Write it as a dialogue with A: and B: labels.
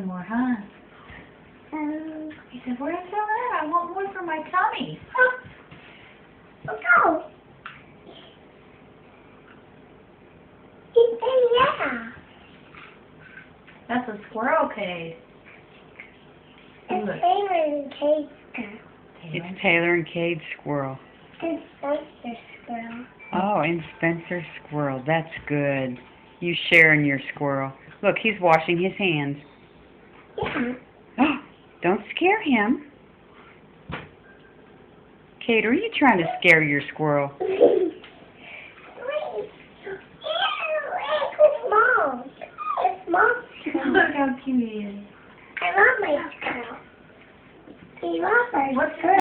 A: some more, huh? He said, where'd I throw that? I want more for my tummy.
B: Go. Yeah.
A: That's a squirrel cage.
B: It's
A: Look.
B: Taylor and Kate's
C: It's Taylor and Cade's squirrel.
B: and Spencer's squirrel.
C: Oh, and Spencer's squirrel. That's good. You sharing your squirrel. Look, he's washing his hands.
B: Yeah.
C: Oh, don't scare him. Kate, are you trying to scare your squirrel?
B: Wait. Ew, it's small. It's small.
A: Look how cute he is.
B: I love my squirrel. He loves our
A: What's
B: squirrel.